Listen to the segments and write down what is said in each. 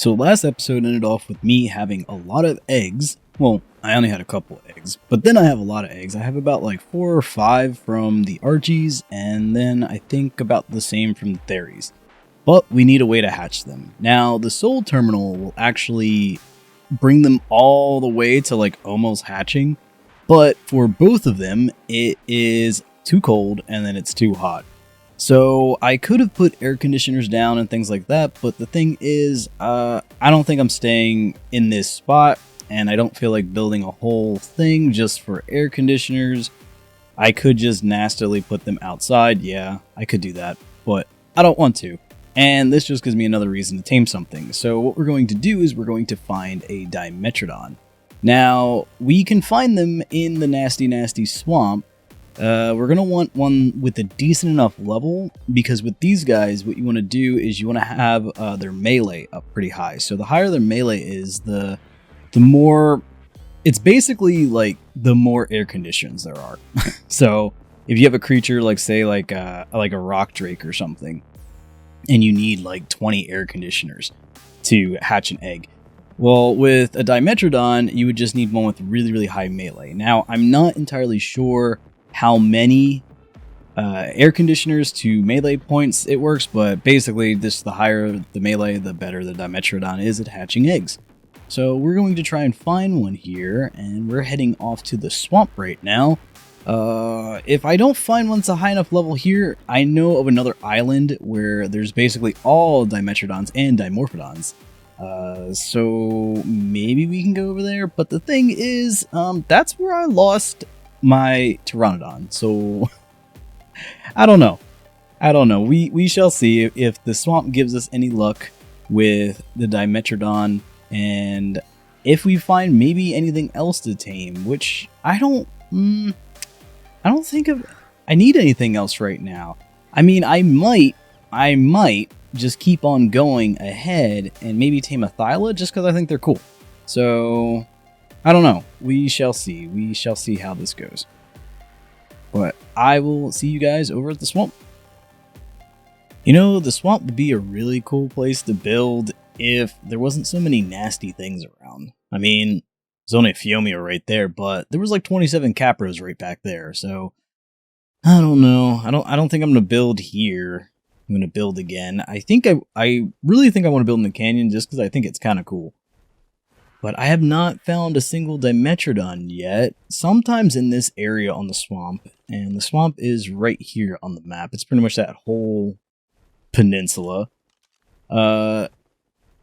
So last episode ended off with me having a lot of eggs. Well, I only had a couple eggs, but then I have a lot of eggs. I have about like 4 or 5 from the Archies, and then I think about the same from the Theries. But we need a way to hatch them. Now, the Soul Terminal will actually bring them all the way to like almost hatching, but for both of them, it is too cold and then it's too hot. So I could have put air conditioners down and things like that, but the thing is, I don't think I'm staying in this spot, and I don't feel like building a whole thing just for air conditioners. I could just nastily put them outside. Yeah, I could do that, but I don't want to. And this just gives me another reason to tame something. So what we're going to do is we're going to find a dimetrodon. Now, we can find them in the nasty swamp. We're going to want one with a decent enough level, because with these guys, what you want to do is you want to have their melee up pretty high. So the higher their melee is, the more... It's basically like the more air conditions there are. So if you have a creature like, say, like a rock drake or something, and you need like 20 air conditioners to hatch an egg, well, with a dimetrodon, you would just need one with really high melee. Now, I'm not entirely sure how many air conditioners to melee points it works, but basically, the higher the melee, the better the dimetrodon is at hatching eggs. So we're going to try and find one here, and we're heading off to the swamp right now. If I don't find one that's a high enough level here, I know of another island where there's basically all dimetrodons and dimorphodons. So maybe we can go over there, but the thing is, that's where I lost my pteranodon, so I don't know. We shall see if the swamp gives us any luck with the dimetrodon, and if we find maybe anything else to tame, which I don't think I need anything else right now. I mean, I might just keep on going ahead and maybe tame a thyla just because I think they're cool. So I don't know. We shall see. We shall see how this goes. But I will see you guys over at the swamp. You know, the swamp would be a really cool place to build if there wasn't so many nasty things around. I mean, there's only a Phiomia right there, but there was like 27 Capros right back there, so I don't know. I don't think I'm gonna build here. I'm gonna build again. I really think I want to build in the canyon just because I think it's kind of cool. But I have not found a single dimetrodon yet. Sometimes in this area on the swamp, and the swamp is right here on the map. It's pretty much that whole peninsula. A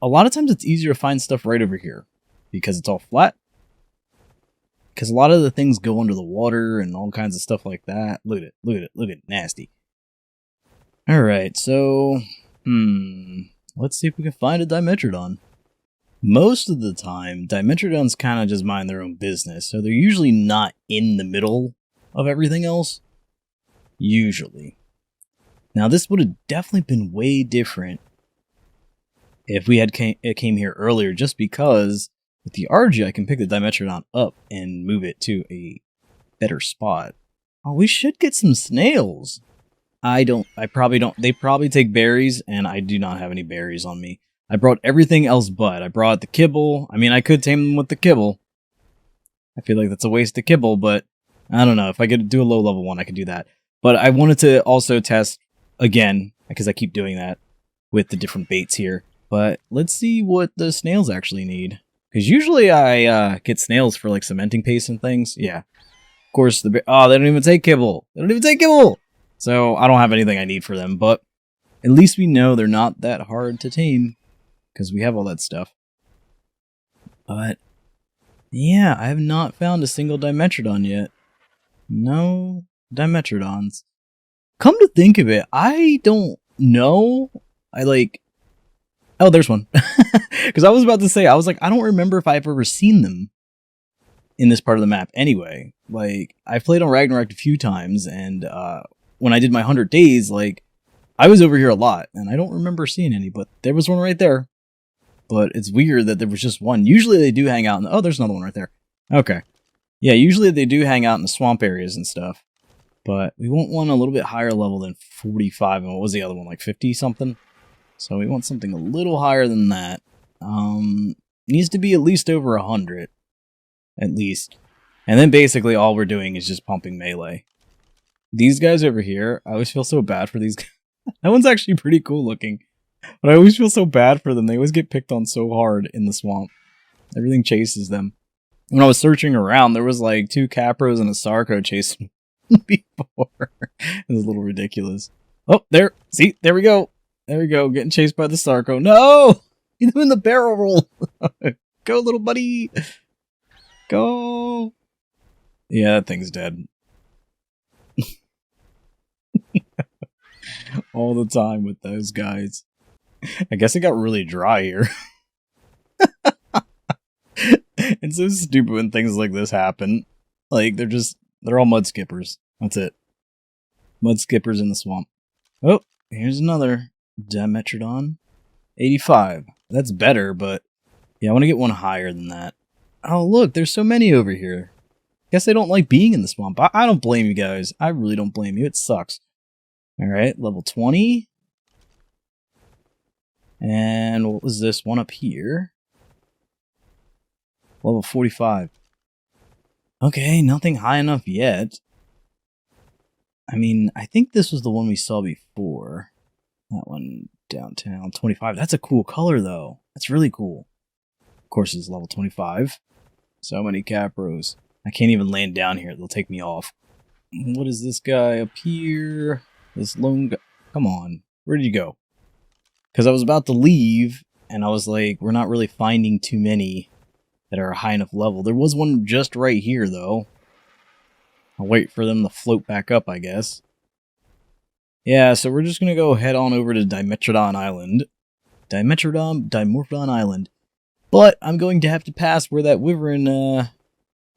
lot of times it's easier to find stuff right over here because it's all flat. Because a lot of the things go under the water and all kinds of stuff like that. Look at it, nasty. Alright, so, let's see if we can find a dimetrodon. Most of the time, dimetrodons kind of just mind their own business, so they're usually not in the middle of everything else. Usually. Now, this would have definitely been way different if we had came here earlier, just because with the RG, I can pick the dimetrodon up and move it to a better spot. Oh, we should get some snails. I probably don't. They probably take berries, and I do not have any berries on me. I brought everything else but. I brought the kibble. I mean, I could tame them with the kibble. I feel like that's a waste of kibble, but I don't know. If I could do a low level one, I could do that. But I wanted to also test again, because I keep doing that with the different baits here. But let's see what the snails actually need. Because usually I get snails for like cementing paste and things. Yeah. Of course, they don't even take kibble. So I don't have anything I need for them. But at least we know they're not that hard to tame, because we have all that stuff. But yeah, I have not found a single dimetrodon yet. No dimetrodons. Come to think of it, I don't know. Oh, there's one. Because I was about to say, I was like, I don't remember if I've ever seen them in this part of the map anyway. Like, I've played on Ragnarok a few times, and when I did my 100 days, like, I was over here a lot, and I don't remember seeing any, but there was one right there. But it's weird that there was just one. Usually they do hang out in oh, there's another one right there. Okay. Yeah, usually they do hang out in the swamp areas and stuff. But we want one a little bit higher level than 45, and what was the other one, like 50 something? So we want something a little higher than that. Needs to be at least over 100. At least. And then basically all we're doing is just pumping melee. These guys over here, I always feel so bad for these guys. That one's actually pretty cool looking. But I always feel so bad for them. They always get picked on so hard in the swamp. Everything chases them. When I was searching around, there was like 2 Capros and a Sarco chasing me before. It was a little ridiculous. Oh, there. See, there we go. There we go. Getting chased by the Sarco. No! He's doing the barrel roll. Go, little buddy. Go. Yeah, that thing's dead. All the time with those guys. I guess it got really dry here. It's so stupid when things like this happen. Like, they're all mud skippers. That's it. Mud skippers in the swamp. Oh, here's another dimetrodon. 85. That's better, but yeah, I want to get one higher than that. Oh, look, there's so many over here. Guess they don't like being in the swamp. I don't blame you guys. I really don't blame you. It sucks. Alright, level 20. And what was this one up here? Level 45. Okay, nothing high enough yet. I mean, I think this was the one we saw before. That one downtown, 25. That's a cool color, though. That's really cool. Of course, it's level 25. So many Capros. I can't even land down here. They'll take me off. What is this guy up here? This lone guy. Come on. Where did you go? Because I was about to leave, and I was like, we're not really finding too many that are a high enough level. There was one just right here, though. I'll wait for them to float back up, I guess. Yeah, so we're just going to go head on over to Dimetrodon Island. Dimorphodon Island. But I'm going to have to pass where that wyvern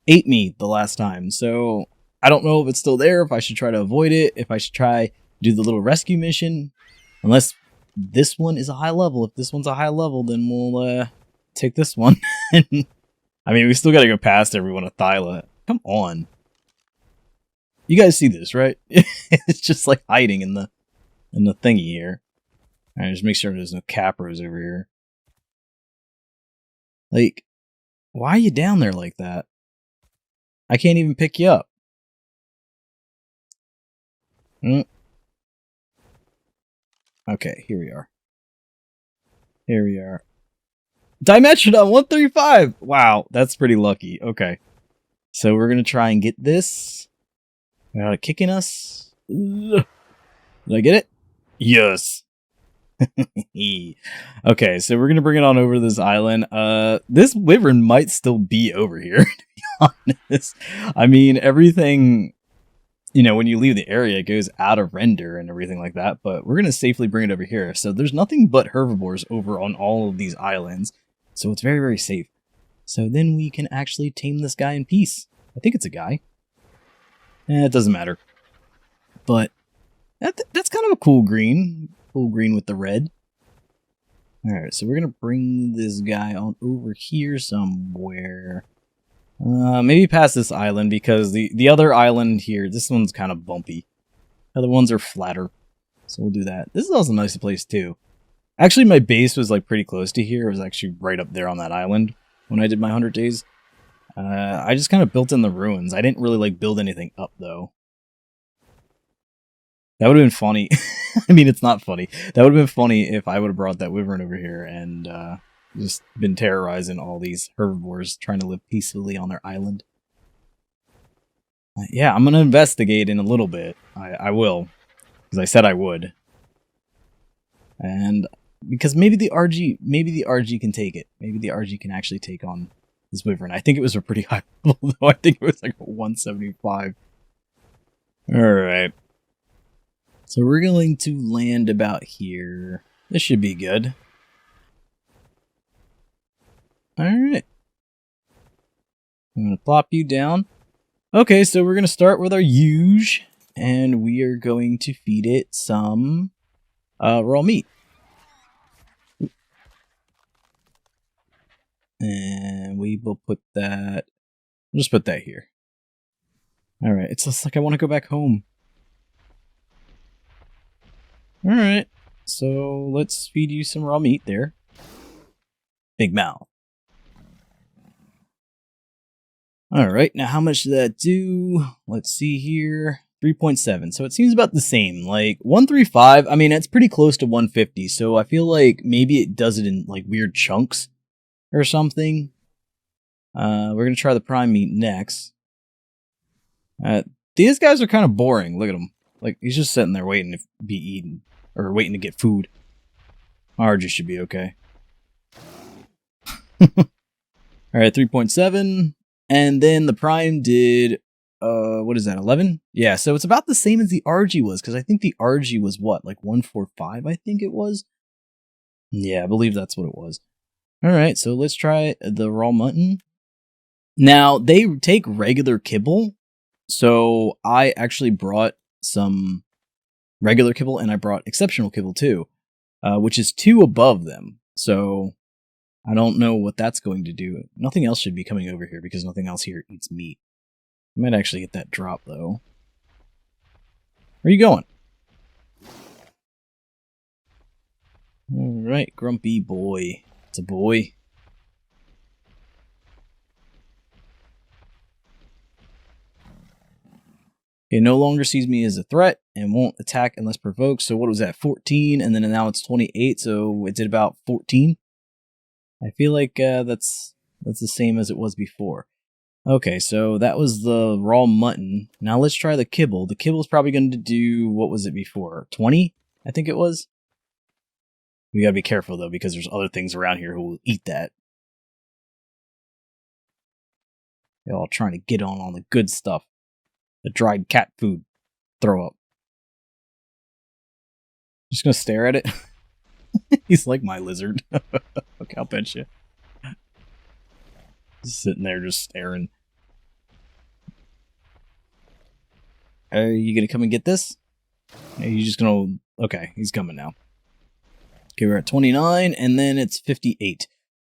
ate me the last time. So I don't know if it's still there, if I should try to avoid it, if I should try to do the little rescue mission. Unless this one is a high level. If this one's a high level, then we'll take this one. I mean, we still got to go past everyone at Thyla. Come on. You guys see this, right? It's just like hiding in the thingy here. Alright, just make sure there's no Capros over here. Like, why are you down there like that? I can't even pick you up. Okay, here we are. Here we are. Dimetrodon 135! Wow, that's pretty lucky. Okay. So we're going to try and get this. Without it kicking us. Did I get it? Yes. Okay, so we're going to bring it on over to this island. This wyvern might still be over here, to be honest. I mean, everything, you know, when you leave the area, it goes out of render and everything like that, but we're going to safely bring it over here. So there's nothing but herbivores over on all of these islands, so it's very, very safe. So then we can actually tame this guy in peace. I think it's a guy. It doesn't matter. But that's kind of a cool green. Cool green with the red. Alright, so we're going to bring this guy on over here somewhere. Maybe past this island, because the other island here, this one's kind of bumpy. The other ones are flatter. So we'll do that. This is also a nice place too. Actually, my base was like pretty close to here. It was actually right up there on that island when I did my 100 days. I just kind of built in the ruins. I didn't really like build anything up though. That would have been funny. I mean, it's not funny. That would have been funny if I would have brought that wyvern over here and just been terrorizing all these herbivores trying to live peacefully on their island. Yeah, I'm going to investigate in a little bit. I will. Because I said I would. And because maybe the RG can take it. Maybe the RG can actually take on this wyvern. I think it was a pretty high level, though. I think it was like a 175. Alright. So we're going to land about here. This should be good. Alright. I'm going to plop you down. Okay, so we're going to start with our huge. And we are going to feed it some raw meat. And we will put that... We'll just put that here. Alright, it's just like I want to go back home. Alright, so let's feed you some raw meat there. Big mouth. Alright, now how much did that do? Let's see here. 3.7. So it seems about the same. Like 135, I mean, it's pretty close to 150. So I feel like maybe it does it in like weird chunks or something. We're going to try the prime meat next. These guys are kind of boring. Look at him. Like, he's just sitting there waiting to be eaten. Or waiting to get food. RG should be okay. Alright, 3.7. And then the prime did, what is that, 11? Yeah, so it's about the same as the RG was, because I think the RG was what, like 145, I think it was? Yeah, I believe that's what it was. Alright, so let's try the raw mutton. Now, they take regular kibble, so I actually brought some regular kibble, and I brought exceptional kibble too, which is 2 above them, so I don't know what that's going to do. Nothing else should be coming over here, because nothing else here eats meat. I might actually get that drop, though. Where are you going? Alright, grumpy boy. It's a boy. It no longer sees me as a threat and won't attack unless provoked. So what was that, 14? And then now it's 28, so it did about 14. I feel like that's the same as it was before. Okay, so that was the raw mutton. Now let's try the kibble. The kibble's probably going to do, what was it before? 20? I think it was. We gotta be careful, though, because there's other things around here who will eat that. They're all trying to get on the good stuff. The dried cat food. Throw up. Just gonna stare at it. He's like my lizard. Okay, I'll bet you. Just sitting there just staring. Are you gonna come and get this? Are you just gonna... Okay, he's coming now. Okay, we're at 29, and then it's 58.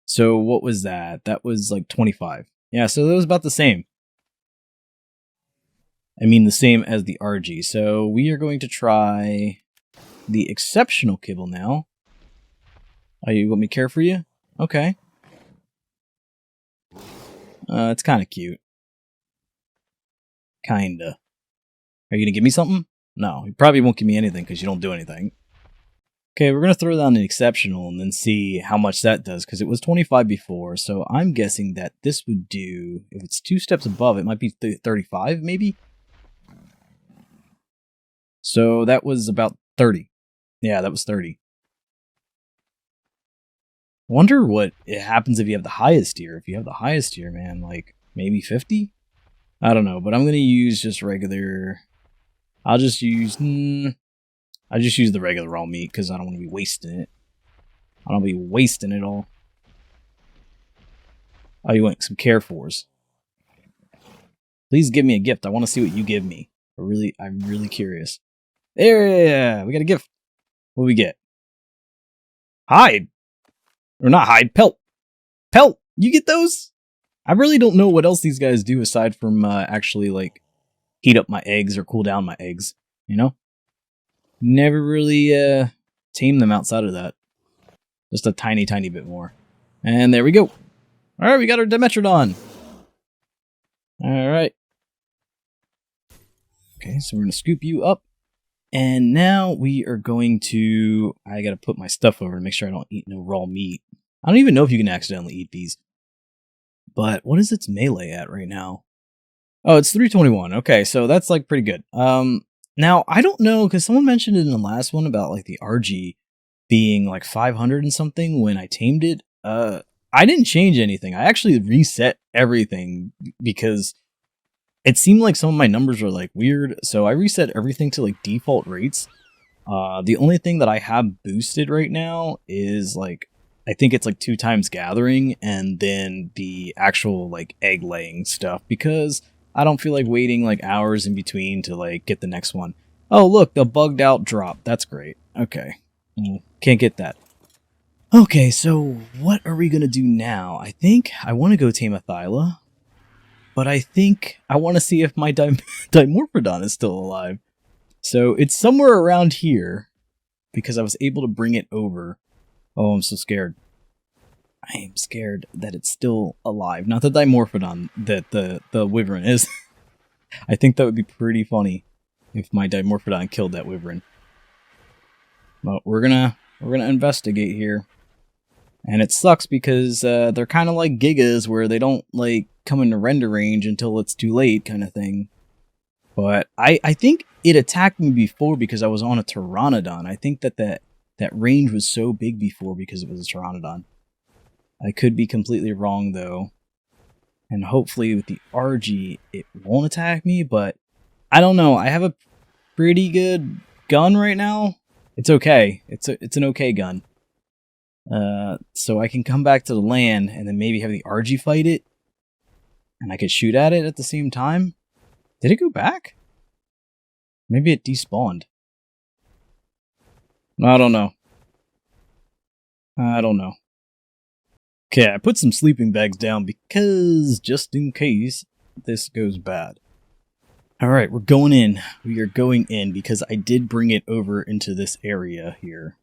So what was that? That was like 25. Yeah, so that was about the same. I mean the same as the RG. So we are going to try the exceptional kibble now. Oh, you want me to care for you? Okay. It's kind of cute. Kinda. Are you gonna give me something? No, you probably won't give me anything because you don't do anything. Okay, we're gonna throw down an exceptional and then see how much that does, because it was 25 before, so I'm guessing that this would do, if it's 2 steps above, it might be 35, maybe? So that was about 30. Yeah, that was 30. Wonder what it happens if you have the highest tier. If you have the highest tier, man, like maybe 50? I don't know, but I'm gonna use just regular. I'll just use the regular raw meat because I don't want to be wasting it. I don't want to be wasting it all. Oh, you want some Carrefours? Please give me a gift. I want to see what you give me. I'm really curious. There, we got a gift. What do we get? Hide. Or not hide, pelt. Pelt! You get those? I really don't know what else these guys do aside from actually, like, heat up my eggs or cool down my eggs. You know? Never really tame them outside of that. Just a tiny, tiny bit more. And there we go. Alright, we got our dimetrodon. Alright. Okay, so we're going to scoop you up. And now we are going to... I gotta put my stuff over to make sure I don't eat no raw meat. I don't even know if you can accidentally eat these. But what is its melee at right now? Oh, it's 321. Okay, so that's like pretty good. Now, I don't know, because someone mentioned it in the last one about like the RG being like 500 and something when I tamed it. I didn't change anything. I actually reset everything because it seemed like some of my numbers were like weird, so I reset everything to like default rates. The only thing that I have boosted right now is like, I think it's like 2 times gathering and then the actual like egg laying stuff, because I don't feel like waiting like hours in between to like get the next one. Oh look, the bugged out drop. That's great. Okay. Can't get that. Okay, so what are we gonna do now? I think I want to go tame a thyla. But I think I want to see if my dimetrodon is still alive. So it's somewhere around here, because I was able to bring it over. Oh, I'm so scared. I am scared that it's still alive. Not the Dimorphodon that the Wyvern is. I think that would be pretty funny if my Dimorphodon killed that Wyvern. But we're gonna investigate here. And it sucks because they're kind of like Gigas, where they don't like come into render range until it's too late, kind of thing. But I think it attacked me before because I was on a Pteranodon. I think that range was so big before because it was a Pteranodon. I could be completely wrong though. And hopefully with the RG it won't attack me, but I don't know. I have a pretty good gun right now. It's okay. It's an okay gun. So I can come back to the land and then maybe have the RG fight it. And I could shoot at it at the same time. Did it go back? Maybe it despawned. I don't know. I don't know. Okay, I put some sleeping bags down because just in case this goes bad. Alright, we're going in. We are going in because I did bring it over into this area here.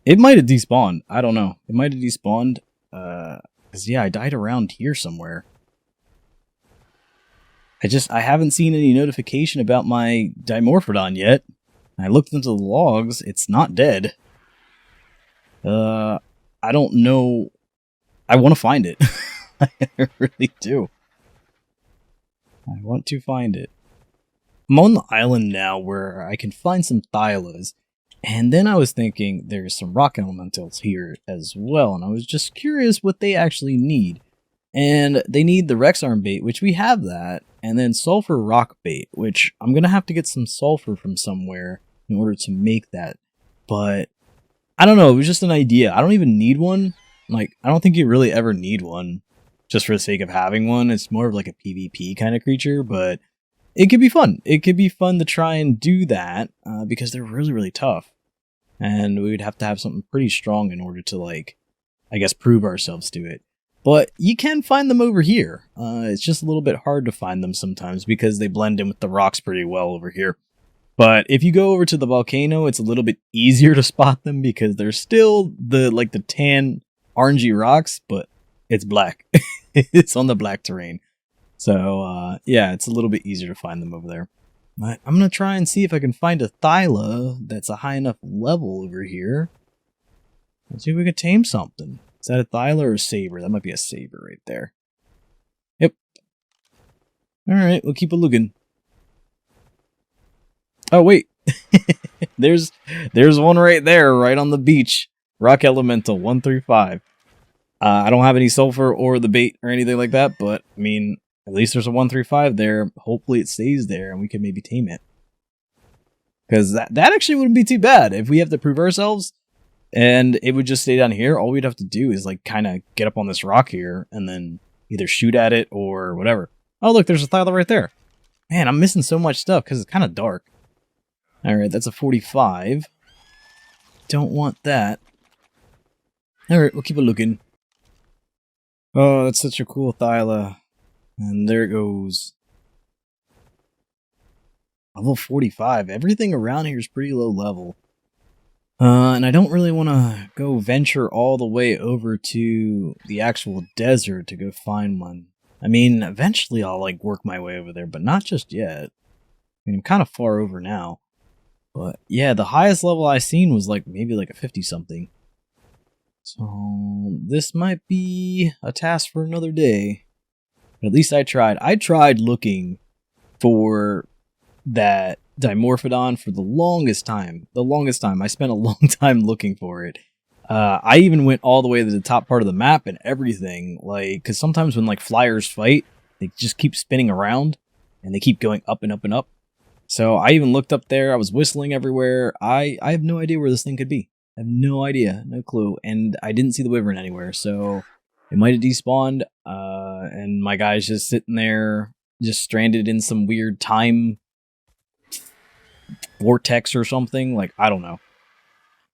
It might have despawned. I don't know. It might have despawned. Because, yeah, I died around here somewhere. I haven't seen any notification about my Dimorphodon yet. I looked into the logs. It's not dead. I don't know. I want to find it. I really do. I want to find it. I'm on the island now where I can find some thylas. And then I was thinking there's some rock elementals here as well. And I was just curious what they actually need. And they need the Rex Arm bait, which we have that. And then sulfur rock bait, which I'm going to have to get some sulfur from somewhere in order to make that. But I don't know. It was just an idea. I don't even need one. Like, I don't think you really ever need one just for the sake of having one. It's more of like a PvP kind of creature, but it could be fun. It could be fun to try and do that because they're really, really tough. And we would have to have something pretty strong in order to, like, I guess, prove ourselves to it. But you can find them over here. It's just a little bit hard to find them sometimes because they blend in with the rocks pretty well over here. But if you go over to the volcano, it's a little bit easier to spot them because they're still the tan orangey rocks, but it's black. It's on the black terrain. So, yeah, it's a little bit easier to find them over there. But I'm going to try and see if I can find a thyla that's a high enough level over here. Let's see if we can tame something. Is that a thyla or a saber? That might be a saber right there. Yep. Alright, we'll keep a looking. Oh, wait. There's one right there, right on the beach. Rock Elemental 135. I don't have any sulfur or the bait or anything like that, but, I mean, at least there's a 135 there. Hopefully it stays there and we can maybe tame it. Because that actually wouldn't be too bad. If we have to prove ourselves and it would just stay down here, all we'd have to do is like kind of get up on this rock here and then either shoot at it or whatever. Oh, look, there's a thyla right there. Man, I'm missing so much stuff because it's kind of dark. Alright, that's a 45. Don't want that. Alright, we'll keep a looking. Oh, that's such a cool thyla. And there it goes. Level 45. Everything around here is pretty low level. And I don't really want to go venture all the way over to the actual desert to go find one. I mean, eventually I'll like work my way over there, but not just yet. I mean, I'm kind of far over now. But yeah, the highest level I seen was like maybe like a 50-something. So this might be a task for another day. At least I tried. I tried looking for that Dimorphodon for the longest time. I spent a long time looking for it. I even went all the way to the top part of the map and everything. Like, because sometimes when like flyers fight, they just keep spinning around and they keep going up and up and up. So I even looked up there. I was whistling everywhere. I have no idea where this thing could be. I have no idea, no clue. And I didn't see the Wyvern anywhere, so it might have despawned. And my guy's just sitting there, just stranded in some weird time vortex or something. Like, I don't know.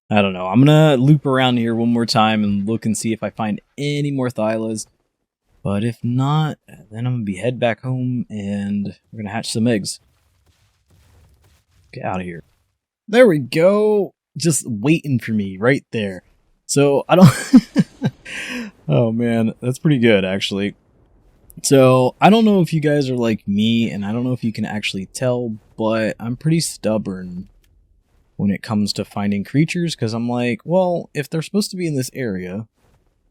I'm gonna loop around here one more time and look and see if I find any more thylas. But if not, then I'm gonna head back home and we're gonna hatch some eggs. Get out of here. There we go. Just waiting for me right there. So I don't... Oh man, that's pretty good actually. So I don't know if you guys are like me, and I don't know if you can actually tell, but I'm pretty stubborn when it comes to finding creatures, because I'm like, well, if they're supposed to be in this area,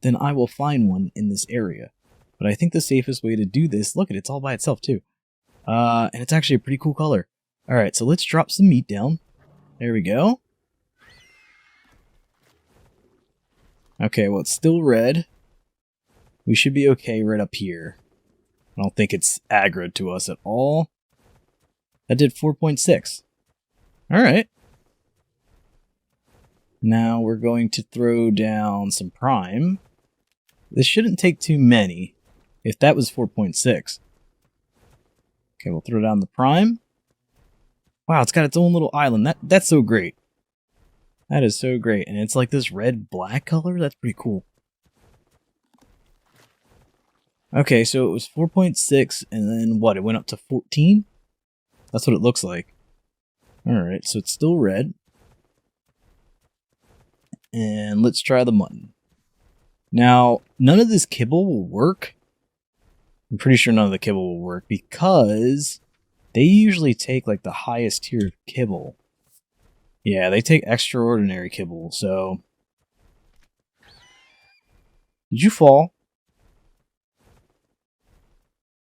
then I will find one in this area. But I think the safest way to do this, look at it, it's all by itself too. And it's actually a pretty cool color. Alright, so let's drop some meat down. There we go. Okay, well, it's still red. We should be okay right up here. I don't think it's aggroed to us at all. That did 4.6. Alright. Now we're going to throw down some prime. This shouldn't take too many, if that was 4.6. Okay, we'll throw down the prime. Wow, it's got its own little island. That's so great. That is so great. And it's like this red-black color? That's pretty cool. Okay, so it was 4.6, and then what? It went up to 14? That's what it looks like. Alright, so it's still red. And let's try the mutton. Now, none of this kibble will work. I'm pretty sure none of the kibble will work because they usually take like the highest tier of kibble. Yeah, they take extraordinary kibble, so... Did you fall?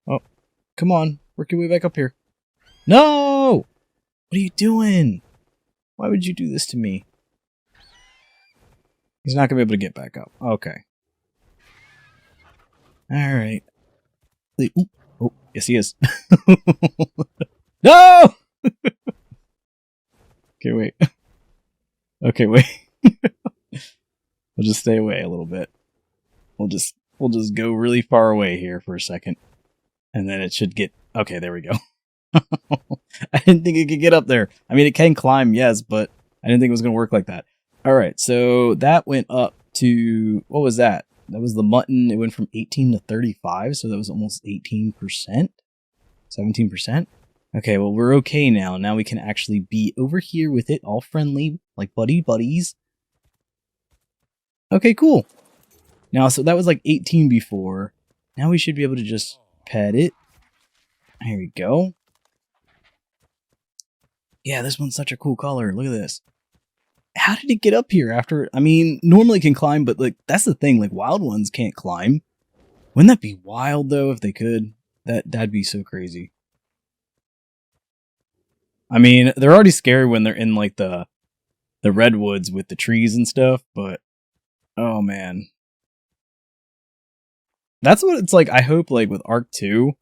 Oh, come on. Work your way back up here. No! What are you doing? Why would you do this to me? He's not going to be able to get back up. Okay. Alright. Oh, yes he is. No! Okay, wait. Okay, wait. We'll just stay away a little bit. We'll just go really far away here for a second. And then it should get... Okay, there we go. I didn't think it could get up there. I mean, it can climb, yes, but I didn't think it was going to work like that. Alright, so that went up to... What was that? That was the mutton. It went from 18 to 35, so that was almost 18%? 17%? Okay, well, we're okay now. Now we can actually be over here with it, all friendly, like buddies. Okay, cool. Now, so that was like 18 before. Now we should be able to just pet it. Here we go. Yeah, this one's such a cool color. Look at this. How did it get up here after... I mean, normally it can climb, but like that's the thing. Like, wild ones can't climb. Wouldn't that be wild, though, if they could? That'd be so crazy. I mean, they're already scary when they're in, like, the redwoods with the trees and stuff, but... Oh, man. That's what it's like, I hope, like, with Arc 2.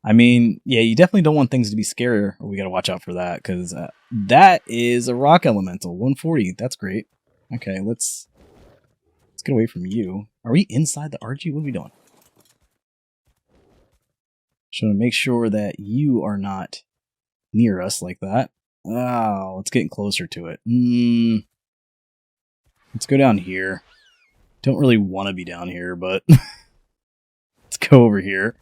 I mean, yeah, you definitely don't want things to be scarier. We gotta watch out for that, because that is a rock elemental. 140. That's great. Okay, let's get away from you. Are we inside the RG? What are we doing? Just want to make sure that you are not near us like that. Oh, let's get closer to it. Let's go down here. Don't really want to be down here, but let's go over here.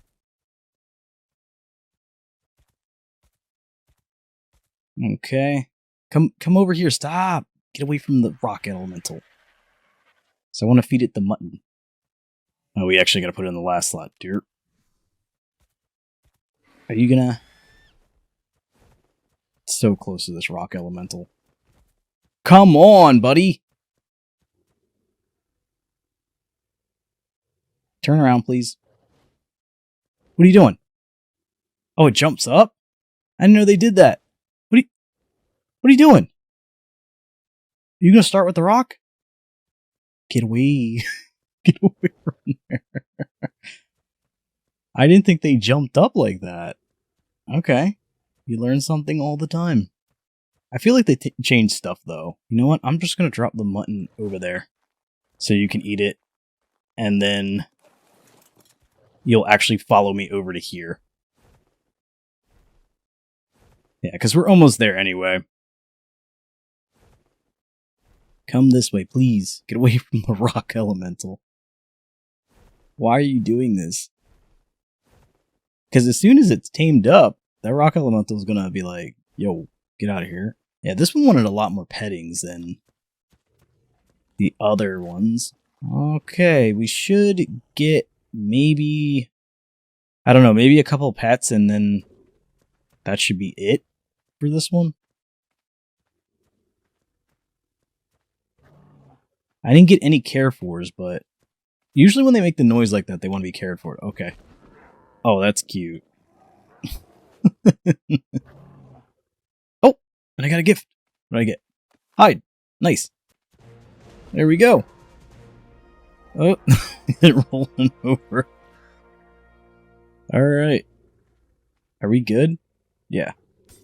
Okay. Come over here. Stop. Get away from the rock elemental. So I want to feed it the mutton. Oh, we actually got to put it in the last slot, dear. Are you gonna... So close to this rock elemental. Come on, buddy! Turn around, please. What are you doing? Oh, it jumps up? I didn't know they did that. What are you doing? Are you gonna start with the rock? Get away. Get away from there. I didn't think they jumped up like that. Okay. You learn something all the time. I feel like they changed stuff, though. You know what? I'm just gonna drop the mutton over there. So you can eat it. And then... you'll actually follow me over to here. Yeah, because we're almost there anyway. Come this way, please. Get away from the rock elemental. Why are you doing this? Because as soon as it's tamed up, that rock elemental is going to be like, yo, get out of here. Yeah, this one wanted a lot more pettings than the other ones. Okay, we should get maybe, I don't know, maybe a couple pets, and then that should be it for this one. I didn't get any care fors, but usually when they make the noise like that, they want to be cared for. Okay. Oh, that's cute. Oh, and I got a gift. What did I get? Hide. Nice. There we go. Oh, it rolling over. Alright. Are we good? Yeah,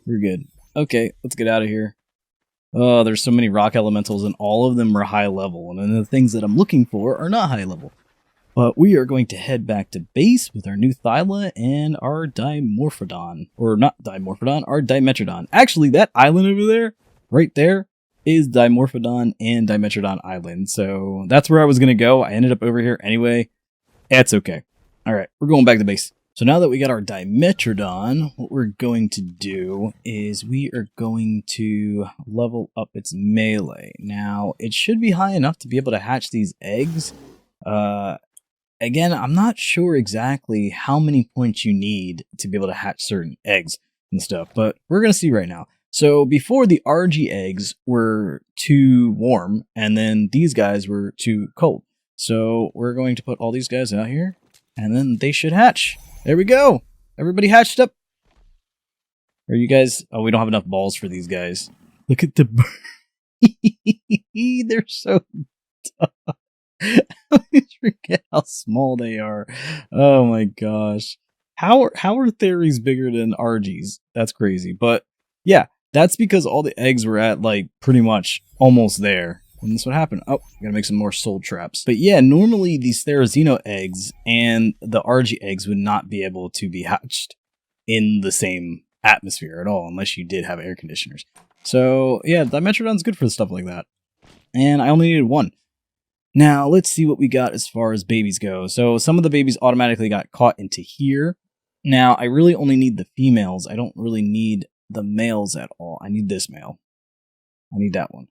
we're good. Okay, let's get out of here. Oh, there's so many rock elementals, and all of them are high level, and then the things that I'm looking for are not high level. But we are going to head back to base with our new Thyla and our Dimorphodon. Or not Dimorphodon, our Dimetrodon. Actually, that island over there, right there, is Dimorphodon and Dimetrodon Island. So that's where I was going to go. I ended up over here anyway. It's okay. Alright, we're going back to base. So now that we got our Dimetrodon, what we're going to do is we are going to level up its melee. Now, it should be high enough to be able to hatch these eggs. Again, I'm not sure exactly how many points you need to be able to hatch certain eggs and stuff, but we're going to see right now. So before, the RG eggs were too warm, and then these guys were too cold. So we're going to put all these guys out here, and then they should hatch. There we go. Everybody hatched up. Are you guys? Oh, we don't have enough balls for these guys. Look at the bird. They're so dumb. I forget how small they are. Oh my gosh. How are theories bigger than RGs? That's crazy. But yeah, that's because all the eggs were at like pretty much almost there. And that's what happened. Oh, I gotta make some more soul traps. But yeah, normally these Therizino eggs and the RG eggs would not be able to be hatched in the same atmosphere at all, unless you did have air conditioners. So yeah, Dimetrodon's good for stuff like that. And I only needed one. Now, let's see what we got as far as babies go. So some of the babies automatically got caught into here. Now, I really only need the females. I don't really need the males at all. I need this male. I need that one.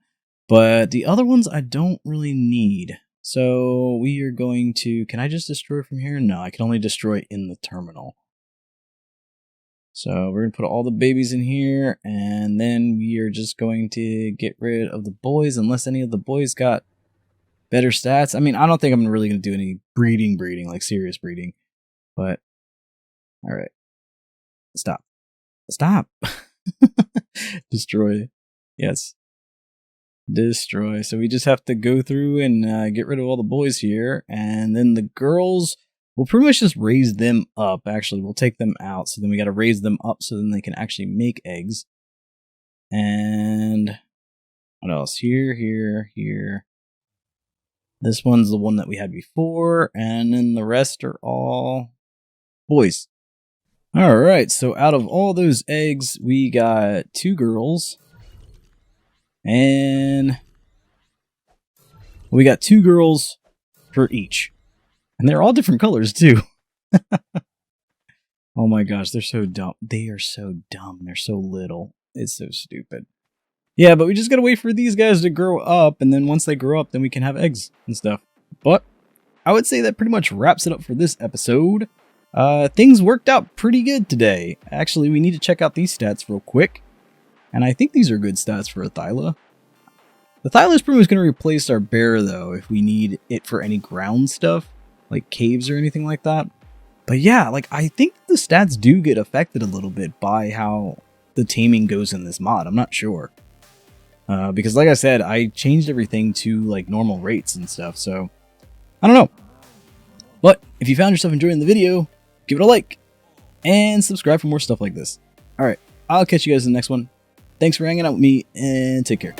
But the other ones I don't really need. So we are going to... Can I just destroy from here? No, I can only destroy in the terminal. So we're going to put all the babies in here. And then we are just going to get rid of the boys. Unless any of the boys got better stats. I mean, I don't think I'm really going to do any breeding, like serious breeding. But, alright. Stop. Stop! Destroy. Yes. Destroy. So we just have to go through and get rid of all the boys here. And then the girls, we'll pretty much just raise them up. Actually, we'll take them out. So then we got to raise them up so then they can actually make eggs. And what else? Here. This one's the one that we had before, and then the rest are all boys. Alright, so out of all those eggs, we got 2 girls. And we got 2 girls for each. And they're all different colors, too. Oh my gosh, they're so dumb. They are so dumb. They're so little. It's so stupid. Yeah, but we just gotta wait for these guys to grow up, and then once they grow up, then we can have eggs and stuff. But I would say that pretty much wraps it up for this episode. Things worked out pretty good today. Actually, we need to check out these stats real quick. And I think these are good stats for a Thyla. The Thyla is pretty much going to replace our bear, though, if we need it for any ground stuff, like caves or anything like that. But yeah, like I think the stats do get affected a little bit by how the taming goes in this mod. I'm not sure. Because like I said, I changed everything to like normal rates and stuff, so I don't know. But if you found yourself enjoying the video, give it a like and subscribe for more stuff like this. Alright, I'll catch you guys in the next one. Thanks for hanging out with me, and take care.